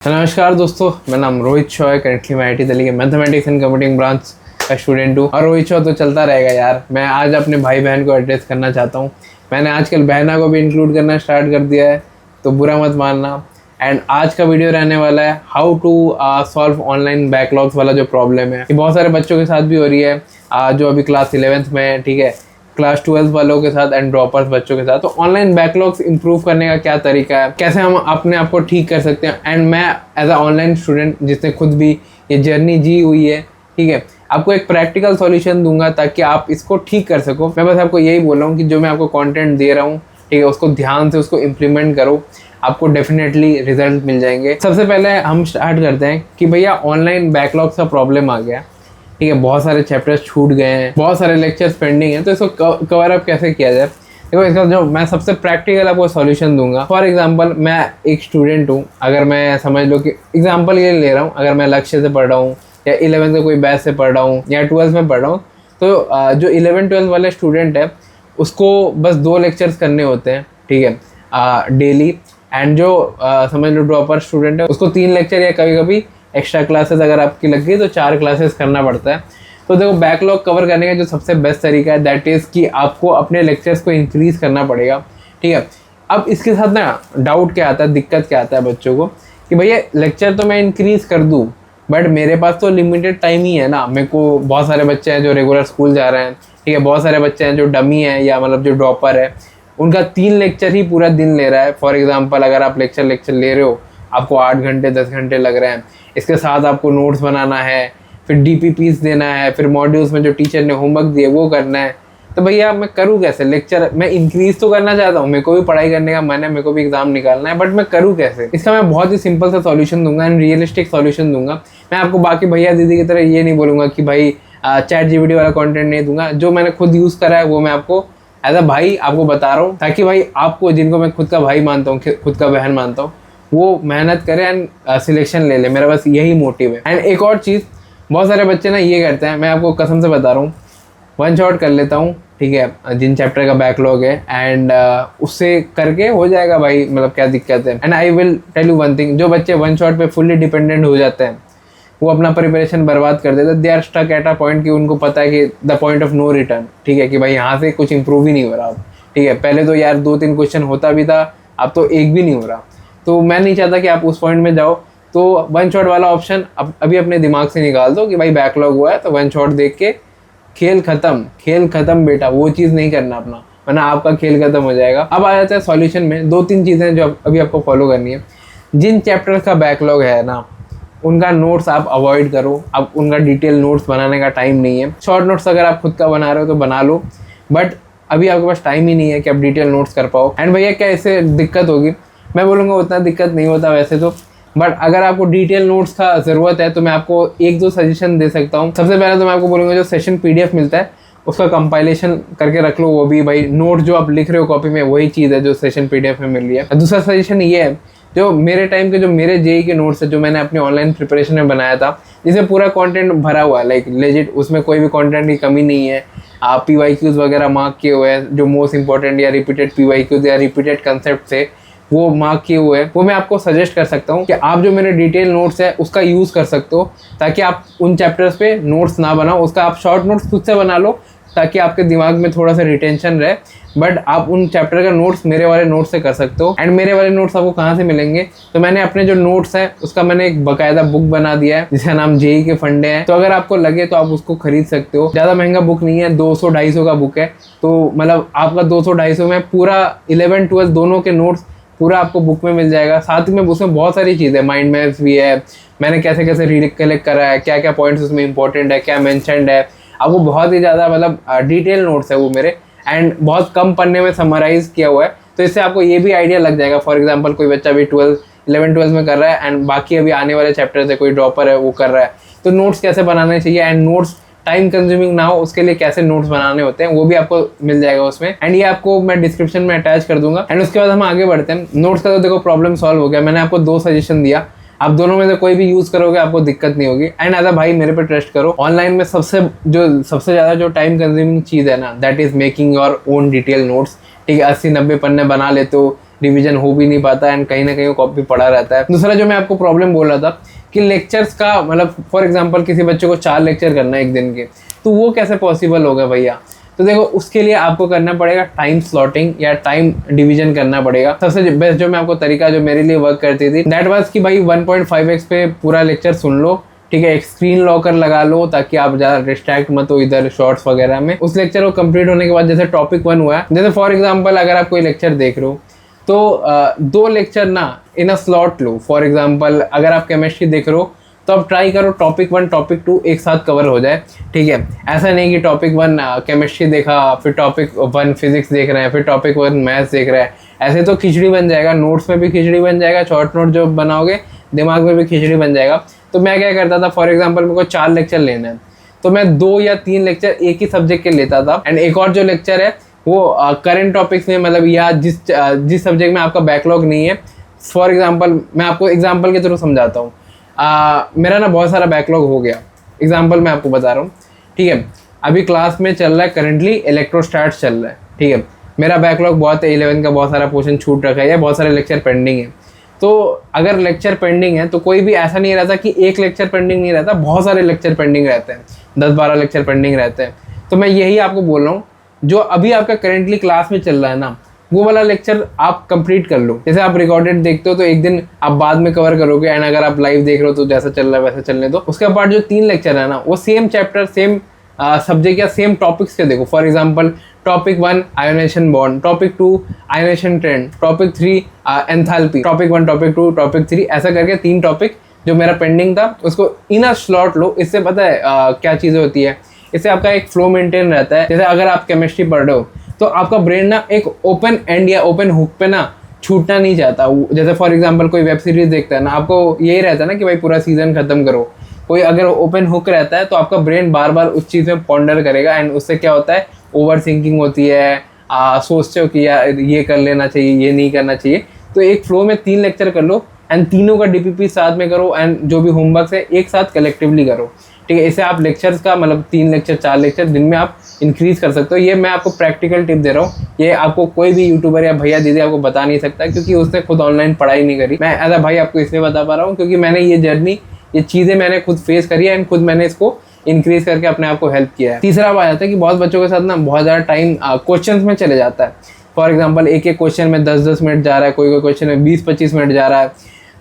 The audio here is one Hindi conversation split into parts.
नमस्कार दोस्तों, मेरा नाम रोहित शॉ है। करेंटली मैं IIT दिल्ली के मैथमेटिक्स एंड कंप्यूटिंग ब्रांच का स्टूडेंट हूँ। और रोहित शॉ तो चलता रहेगा यार। मैं आज अपने भाई बहन को एड्रेस करना चाहता हूँ। मैंने आजकल बहना को भी इंक्लूड करना स्टार्ट कर दिया है, तो बुरा मत मानना। एंड आज का वीडियो रहने वाला है how to solve online backlogs वाला जो प्रॉब्लम है। ये बहुत सारे बच्चों के साथ भी हो रही है, जो अभी क्लास 11th में है, ठीक है, क्लास 12 वालों के साथ एंड ड्रॉपर्स बच्चों के साथ। तो ऑनलाइन बैकलॉग्स इंप्रूव करने का क्या तरीका है, कैसे हम अपने आप को ठीक कर सकते हैं। एंड मैं एज अ ऑनलाइन स्टूडेंट जिसने खुद भी ये जर्नी जी हुई है, ठीक है, आपको एक प्रैक्टिकल सॉल्यूशन दूंगा ताकि आप इसको ठीक कर सको। मैं बस आपको यही बोल रहा हूँ कि जो मैं आपको कंटेंट दे रहा हूँ, ठीक है, उसको ध्यान से उसको इम्प्लीमेंट करो, आपको डेफिनेटली रिजल्ट मिल जाएंगे। सबसे पहले हम स्टार्ट करते हैं कि भैया ऑनलाइन बैकलॉग्स का प्रॉब्लम आ गया, ठीक है, बहुत सारे चैप्टर्स छूट गए हैं, बहुत सारे लेक्चर्स पेंडिंग हैं, तो इसको कवर अप कैसे किया जाए। देखो, इसका जो मैं सबसे प्रैक्टिकल आपको सॉल्यूशन दूंगा। फॉर एग्जांपल, मैं एक स्टूडेंट हूँ, अगर मैं समझ लो कि एग्जांपल ये ले रहा हूँ, अगर मैं लक्ष्य से पढ़ रहा हूँ या 11th के कोई बैच से पढ़ रहा हूँ या 12th में पढ़ रहा हूँ, तो जो 11-12 वाले स्टूडेंट है उसको बस 2 लेक्चर्स करने होते हैं, ठीक है, डेली। एंड जो समझ लो ड्रॉपर स्टूडेंट है उसको 3 लेक्चर या कभी कभी एक्स्ट्रा क्लासेस अगर आपकी लग गई तो 4 क्लासेस करना पड़ता है। तो देखो, बैकलॉग कवर करने का जो सबसे बेस्ट तरीका है दैट इज़ कि आपको अपने लेक्चर्स को इंक्रीज़ करना पड़ेगा, ठीक है। अब इसके साथ ना डाउट क्या आता है, दिक्कत क्या आता है बच्चों को कि भैया लेक्चर तो मैं इंक्रीज़ कर दूँ बट मेरे पास तो लिमिटेड टाइम ही है ना। मेरे को बहुत सारे बच्चे हैं जो रेगुलर स्कूल जा रहे हैं, ठीक है, बहुत सारे बच्चे हैं जो डमी है या मतलब जो ड्रॉपर है, उनका 3 लेक्चर ही पूरा दिन ले रहा है। फॉर एग्जाम्पल, अगर आप लेक्चर ले रहे हो, आपको 8 घंटे 10 घंटे लग रहे हैं। इसके साथ आपको नोट्स बनाना है, फिर DPPs देना है, फिर मॉड्यूल्स में जो टीचर ने होमवर्क दिए वो करना है। तो भैया मैं करूँ कैसे? लेक्चर मैं इंक्रीज तो करना चाहता हूँ, मेरे को भी पढ़ाई करने का मन है, मेरे को भी एग्जाम निकालना है, बट मैं करूँ कैसे? इसका मैं बहुत ही सिंपल सा सॉल्यूशन दूंगा एंड रियलिस्टिक सॉल्यूशन दूंगा। मैं आपको बाकी भैया दीदी की तरह ये नहीं बोलूँगा कि भाई ChatGPT वाला कॉन्टेंट नहीं दूंगा। जो मैंने खुद यूज़ करा है वो मैं आपको एज अ भाई आपको बता रहा हूँ, ताकि भाई आपको, जिनको मैं खुद का भाई मानता हूँ, खुद का बहन मानता हूँ, वो मेहनत करे एंड सिलेक्शन ले ले। मेरा बस यही मोटिव है। एंड एक और चीज़, बहुत सारे बच्चे ना ये करते हैं, मैं आपको कसम से बता रहा हूँ, 1 शॉट कर लेता हूँ, ठीक है, जिन चैप्टर का बैकलॉग है, एंड उससे करके हो जाएगा भाई, मतलब क्या दिक्कत है। And I will tell you one thing, जो बच्चे 1 शॉट पे फुल्ली डिपेंडेंट हो जाते हैं वो अपना प्रिपरेशन बर्बाद कर देते हैं। They are stuck at a point कि उनको पता है कि the point of no return, ठीक है, कि भाई यहाँ से कुछ इंप्रूव ही नहीं हो रहा, ठीक है। पहले तो यार 2-3 क्वेश्चन होता भी था, अब तो एक भी नहीं हो रहा। तो मैं नहीं चाहता कि आप उस पॉइंट में जाओ। तो 1 शॉट वाला ऑप्शन अभी अपने दिमाग से निकाल दो कि भाई बैकलॉग हुआ है तो 1 शॉट देख के खेल खत्म बेटा, वो चीज़ नहीं करना अपना, वरना आपका खेल खत्म हो जाएगा। अब आ जाता है सॉल्यूशन में। 2-3 चीज़ें जो अभी आपको फॉलो करनी है। जिन चैप्टर्स का बैकलॉग है ना, उनका नोट्स आप अवॉइड करो। अब उनका डिटेल नोट्स बनाने का टाइम नहीं है। शॉर्ट नोट्स अगर आप खुद का बना रहे हो तो बना लो, बट अभी आपके पास टाइम ही नहीं है कि आप डिटेल नोट्स कर पाओ। एंड भैया क्या इससे दिक्कत होगी? मैं बोलूँगा उतना दिक्कत नहीं होता वैसे तो, बट अगर आपको डिटेल नोट्स का ज़रूरत है तो मैं आपको 1-2 सजेशन दे सकता हूँ। सबसे पहले तो मैं आपको बोलूँगा जो सेशन PDF मिलता है उसका कंपाइलेशन करके रख लो। वो भी भाई नोट जो आप लिख रहे हो कॉपी में वही चीज़ है जो सेशन PDF में मिल रही है। दूसरा सजेशन ये है, जो मेरे टाइम के जो मेरे JEE के नोट्स है जो मैंने अपनी ऑनलाइन प्रिपरेशन में बनाया था, जिसमें पूरा कंटेंट भरा हुआ है, लाइक लेजिट, उसमें कोई भी कंटेंट की कमी नहीं है। आप PYQs वगैरह मार्क किए हुए हैं, जो मोस्ट इंपॉर्टेंट या रिपीटेड PYQs या रिपीटेड कंसेप्ट है वो मार्क किए हुए हैं। वो मैं आपको सजेस्ट कर सकता हूँ कि आप जो मेरे डिटेल नोट्स है उसका यूज़ कर सकते हो, ताकि आप उन चैप्टर्स पे नोट्स ना बनाओ, उसका आप शॉर्ट नोट्स खुद से बना लो ताकि आपके दिमाग में थोड़ा सा रिटेंशन रहे। बट आप उन चैप्टर का नोट्स मेरे वाले नोट्स से कर सकते हो। एंड मेरे वाले नोट्स आपको कहाँ से मिलेंगे? तो मैंने अपने जो नोट्स हैं उसका मैंने एक बाकायदा बुक बना दिया है जिसका नाम JEE के फंडे हैं। तो अगर आपको लगे तो आप उसको खरीद सकते हो। ज़्यादा महंगा बुक नहीं है, 200-250 का बुक है। तो मतलब आपका 200-250 में पूरा 11-12 दोनों के नोट्स पूरा आपको बुक में मिल जाएगा। साथ में उसमें बहुत सारी चीज़ें, माइंड मैप्स भी है, मैंने कैसे कैसे रिकलेक्ट करा है, क्या क्या पॉइंट्स उसमें इंपॉर्टेंट है, क्या मेंशन्ड है, आपको बहुत ही ज़्यादा मतलब डिटेल नोट्स है वो मेरे, एंड बहुत कम पन्ने में समराइज किया हुआ है। तो इससे आपको ये भी आइडिया लग जाएगा। फॉर एग्जांपल, कोई बच्चा अभी 11-12 में कर रहा है एंड बाकी अभी आने वाले चैप्टर्स है, कोई ड्रॉपर है वो कर रहा है, तो नोट्स कैसे बनाने चाहिए एंड नोट्स टाइम कंज्यूमिंग ना हो उसके लिए कैसे नोट्स बनाने होते हैं वो भी आपको मिल जाएगा उसमें। एंड ये आपको मैं डिस्क्रिप्शन में अटैच कर दूंगा। एंड उसके बाद हम आगे बढ़ते हैं। नोट्स का तो देखो प्रॉब्लम सॉल्व हो गया, मैंने आपको 2 सजेशन दिया, आप दोनों में से कोई भी यूज़ करोगे आपको दिक्कत नहीं होगी। एंड एज अ भाई मेरे पे ट्रस्ट करो। ऑनलाइन में सबसे ज़्यादा जो टाइम कंज्यूमिंग चीज़ है ना, that is making your own detail notes. ठीक है, 80-90 पन्ने बना लेते हो, डिवीजन हो भी नहीं पाता एंड कहीं ना कहीं कॉपी पड़ा रहता है। दूसरा जो मैं आपको प्रॉब्लम बोल रहा था कि लेक्चर्स का मतलब फॉर एग्जांपल किसी बच्चे को 4 लेक्चर करना है एक दिन के, तो वो कैसे पॉसिबल होगा भैया। तो देखो उसके लिए आपको करना पड़ेगा टाइम स्लॉटिंग या टाइम डिवीजन करना पड़ेगा। सबसे बेस्ट जो मैं आपको तरीका जो मेरे लिए वर्क करती थी दैट वाज कि भाई 1.5x पे पूरा लेक्चर सुन लो, ठीक है, एक स्क्रीन लॉकर लगा लो ताकि आप ज़्यादा डिस्ट्रैक्ट मत हो इधर शॉर्ट्स वगैरह में। उस लेक्चर को कंप्लीट होने के बाद जैसे टॉपिक 1 हुआ है, जैसे फॉर एग्जांपल अगर आप कोई लेक्चर देख रहे हो तो 2 लेक्चर ना इन अ स्लॉट लो। फॉर एग्जांपल अगर आप केमिस्ट्री देख रहे हो तो आप ट्राई करो टॉपिक 1 टॉपिक 2 एक साथ कवर हो जाए, ठीक है। ऐसा नहीं कि टॉपिक 1 केमिस्ट्री देखा, फिर टॉपिक 1 फिजिक्स देख रहे हैं, फिर टॉपिक 1 मैथ्स देख रहे हैं, ऐसे तो खिचड़ी बन जाएगा, नोट्स में भी खिचड़ी बन जाएगा, शॉर्ट नोट जो बनाओगे दिमाग में भी खिचड़ी बन जाएगा। तो मैं क्या करता था, फॉर एग्जाम्पल मेरे को 4 लेक्चर लेना है तो मैं 2 या 3 लेक्चर एक ही सब्जेक्ट के लेता था एंड एक और जो लेक्चर है वो करंट टॉपिक्स में, मतलब या जिस सब्जेक्ट में आपका बैकलॉग नहीं है। फॉर एग्जाम्पल मैं आपको एग्जाम्पल के थ्रू समझाता हूँ। मेरा ना बहुत सारा बैकलॉग हो गया, एग्जाम्पल मैं आपको बता रहा हूँ, ठीक है। अभी क्लास में चल रहा है करंटली इलेक्ट्रोस्टैट्स चल रहा है, ठीक है। मेरा बैकलॉग बहुत है, 11 का बहुत सारा पोर्शन छूट रखा है या बहुत सारे लेक्चर पेंडिंग है। तो अगर लेक्चर पेंडिंग है तो कोई भी ऐसा नहीं रहता कि एक लेक्चर पेंडिंग नहीं रहता, बहुत सारे लेक्चर पेंडिंग रहते हैं, 10-12 लेक्चर पेंडिंग रहते हैं। तो मैं यही आपको बोल रहा हूँ, जो अभी आपका करेंटली क्लास में चल रहा है ना, वो वाला लेक्चर आप कंप्लीट कर लो। जैसे आप रिकॉर्डेड देखते हो तो एक दिन आप बाद में कवर करोगे एंड अगर आप लाइव देख रहे हो तो जैसा चल रहा है वैसा चलने दो। उसके बाद जो 3 लेक्चर है ना वो सेम चैप्टर, सेम सब्जेक्ट या सेम टॉपिक्स के देखो। For example topic 1 ionisation bond, topic 2 ionisation trend, topic 3 enthalpy, topic 1 topic 2 topic 3, ऐसा करके 3 टॉपिक जो मेरा पेंडिंग था उसको इन अ स्लॉट लो। इससे पता है क्या चीज़ें होती है, इससे आपका एक फ्लो मेंटेन रहता है। जैसे अगर आप केमिस्ट्री पढ़ रहे हो तो आपका ब्रेन ना एक ओपन एंड या ओपन हुक पे ना छूटना नहीं चाहता। जैसे फॉर एग्जांपल कोई वेब सीरीज देखता है ना, आपको यही रहता है ना कि भाई पूरा सीजन खत्म करो। कोई अगर ओपन हुक रहता है तो आपका ब्रेन बार बार उस चीज़ में पॉन्डर करेगा एंड उससे क्या होता है, ओवर थिंकिंग होती है, सोचते हो कि यार ये कर लेना चाहिए, ये नहीं करना चाहिए। तो एक फ्लो में 3 लेक्चर कर लो एंड तीनों का डीपीपी साथ में करो एंड जो भी होमवर्क है एक साथ कलेक्टिवली करो, ठीक है। इससे आप लेक्चर्स का मतलब 3 लेक्चर 4 लेक्चर दिन में आप इंक्रीज कर सकते हो। ये मैं आपको प्रैक्टिकल टिप दे रहा हूँ, ये आपको कोई भी यूट्यूबर या भैया दीदी आपको बता नहीं सकता क्योंकि उसने खुद ऑनलाइन पढ़ाई नहीं करी। मैं एज अ भाई आपको इसलिए बता पा रहा हूँ क्योंकि मैंने ये जर्नी, ये चीज़ें मैंने खुद फेस करी है एंड खुद मैंने इसको इंक्रीज करके अपने आप को हेल्प किया है। तीसरा बात आता है कि बहुत बच्चों के साथ ना बहुत ज़्यादा टाइम क्वेश्चन में चले जाता है। फॉर एग्जाम्पल एक क्वेश्चन में 10-10 मिनट जा रहा है, कोई क्वेश्चन में 20-25 मिनट जा रहा है,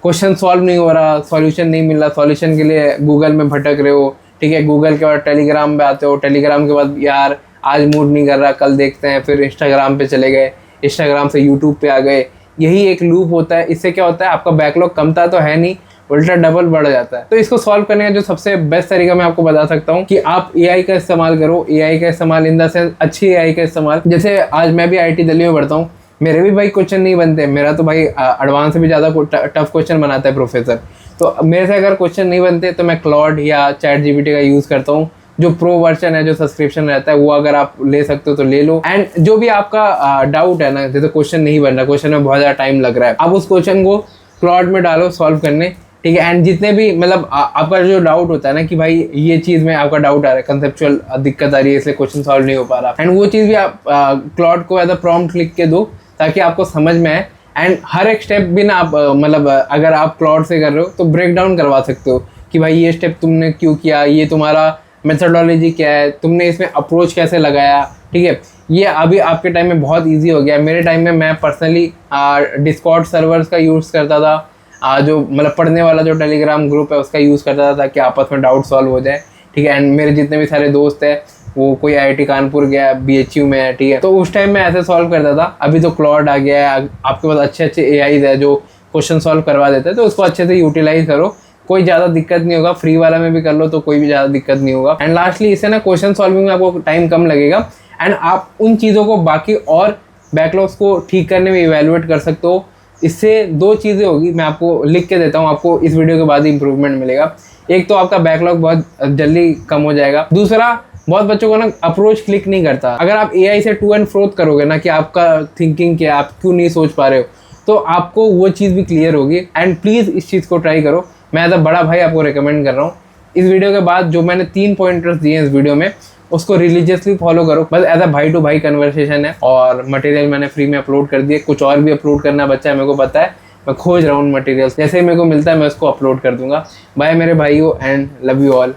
क्वेश्चन सॉल्व नहीं हो रहा, सॉल्यूशन नहीं मिल रहा, सॉल्यूशन के लिए गूगल में भटक रहे हो, ठीक है। गूगल के बाद टेलीग्राम पे आते हो, टेलीग्राम के बाद यार आज मूड नहीं कर रहा, कल देखते हैं, फिर इंस्टाग्राम पे चले गए, इंस्टाग्राम से यूट्यूब पे आ गए। यही एक लूप होता है। इससे क्या होता है, आपका बैकलॉग कमता तो है नहीं, उल्टा डबल बढ़ जाता है। तो इसको सॉल्व करने का जो सबसे बेस्ट तरीका मैं आपको बता सकता हूँ कि आप एआई का इस्तेमाल करो। एआई का इस्तेमाल इन द सेंस अच्छी एआई का इस्तेमाल। जैसे आज मैं भी आईटी दिल्ली में पढ़ता हूँ, मेरे भी भाई क्वेश्चन नहीं बनते, मेरा तो भाई एडवांस से भी ज़्यादा टफ क्वेश्चन बनाता है प्रोफेसर। तो मेरे से अगर क्वेश्चन नहीं बनते तो मैं क्लॉड या चैट जीपीटी का यूज़ करता हूँ। जो प्रो वर्जन है, जो सब्सक्रिप्शन रहता है, वो अगर आप ले सकते हो तो ले लो। एंड जो भी आपका डाउट है ना, जैसे क्वेश्चन नहीं बन रहा, क्वेश्चन में बहुत ज़्यादा टाइम लग रहा है, आप उस क्वेश्चन को क्लॉड में डालो सॉल्व करने, ठीक है। एंड जितने भी मतलब आपका जो डाउट होता है ना कि भाई ये चीज़ में आपका डाउट आ रहा है, कंसेप्चुअल दिक्कत आ रही है, इसलिए क्वेश्चन सॉल्व नहीं हो पा रहा, एंड वो चीज़ भी आप क्लॉड को एज अ प्रॉम्प्ट लिख के दो ताकि आपको समझ में आए। एंड हर एक स्टेप भी ना आप मतलब अगर आप क्लॉड से कर रहे हो तो ब्रेक डाउन करवा सकते हो कि भाई ये स्टेप तुमने क्यों किया, ये तुम्हारा मेथडोलॉजी क्या है, तुमने इसमें अप्रोच कैसे लगाया, ठीक है। ये अभी आपके टाइम में बहुत इजी हो गया है। मेरे टाइम में मैं पर्सनली डिस्कॉर्ड सर्वर्स का यूज़ करता था, जो मतलब पढ़ने वाला जो टेलीग्राम ग्रुप है उसका यूज़ करता था ताकि आपस में डाउट सॉल्व हो जाए, ठीक है। एंड मेरे जितने भी सारे दोस्त हैं वो कोई आईआईटी कानपुर गया, बीएचयू में है, ठीक है। तो उस टाइम में ऐसे सॉल्व करता था। अभी तो क्लॉड आ गया है, आपके पास अच्छे अच्छे एआईज है जो क्वेश्चन सॉल्व करवा देते हैं, तो उसको अच्छे से यूटिलाइज करो, कोई ज़्यादा दिक्कत नहीं होगा। फ्री वाला में भी कर लो तो कोई भी ज़्यादा दिक्कत नहीं होगा। एंड लास्टली इससे ना क्वेश्चन सॉल्विंग में आपको टाइम कम लगेगा एंड आप उन चीज़ों को बाकी और बैकलॉग्स को ठीक करने में इवेलुएट कर सकते हो। इससे 2 चीज़ें होगी, मैं आपको लिख के देता हूँ, आपको इस वीडियो के बाद ही इंप्रूवमेंट मिलेगा। एक तो आपका बैकलॉग बहुत जल्दी कम हो जाएगा। दूसरा, बहुत बच्चों को ना अप्रोच क्लिक नहीं करता। अगर आप एआई से टू एंड फ्रोथ करोगे ना कि आपका थिंकिंग क्या, आप क्यों नहीं सोच पा रहे हो, तो आपको वो चीज़ भी क्लियर होगी। एंड प्लीज़ इस चीज़ को ट्राई करो। मैं एज अ बड़ा भाई आपको रिकमेंड कर रहा हूँ। इस वीडियो के बाद जो मैंने 3 पॉइंटर्स दिए इस वीडियो में, उसको रिलीजियसली फॉलो करो। बस एज अ भाई टू भाई कन्वर्सेशन है। और मटेरियल मैंने फ्री में अपलोड कर दिए, कुछ और भी अपलोड करना बच्चा है, मेरे को पता है, मैं खोज रहा हूँ मटेरियल, जैसे ही मेरे को मिलता है मैं उसको अपलोड कर दूंगा। बाय मेरे भाइयों एंड लव यू ऑल।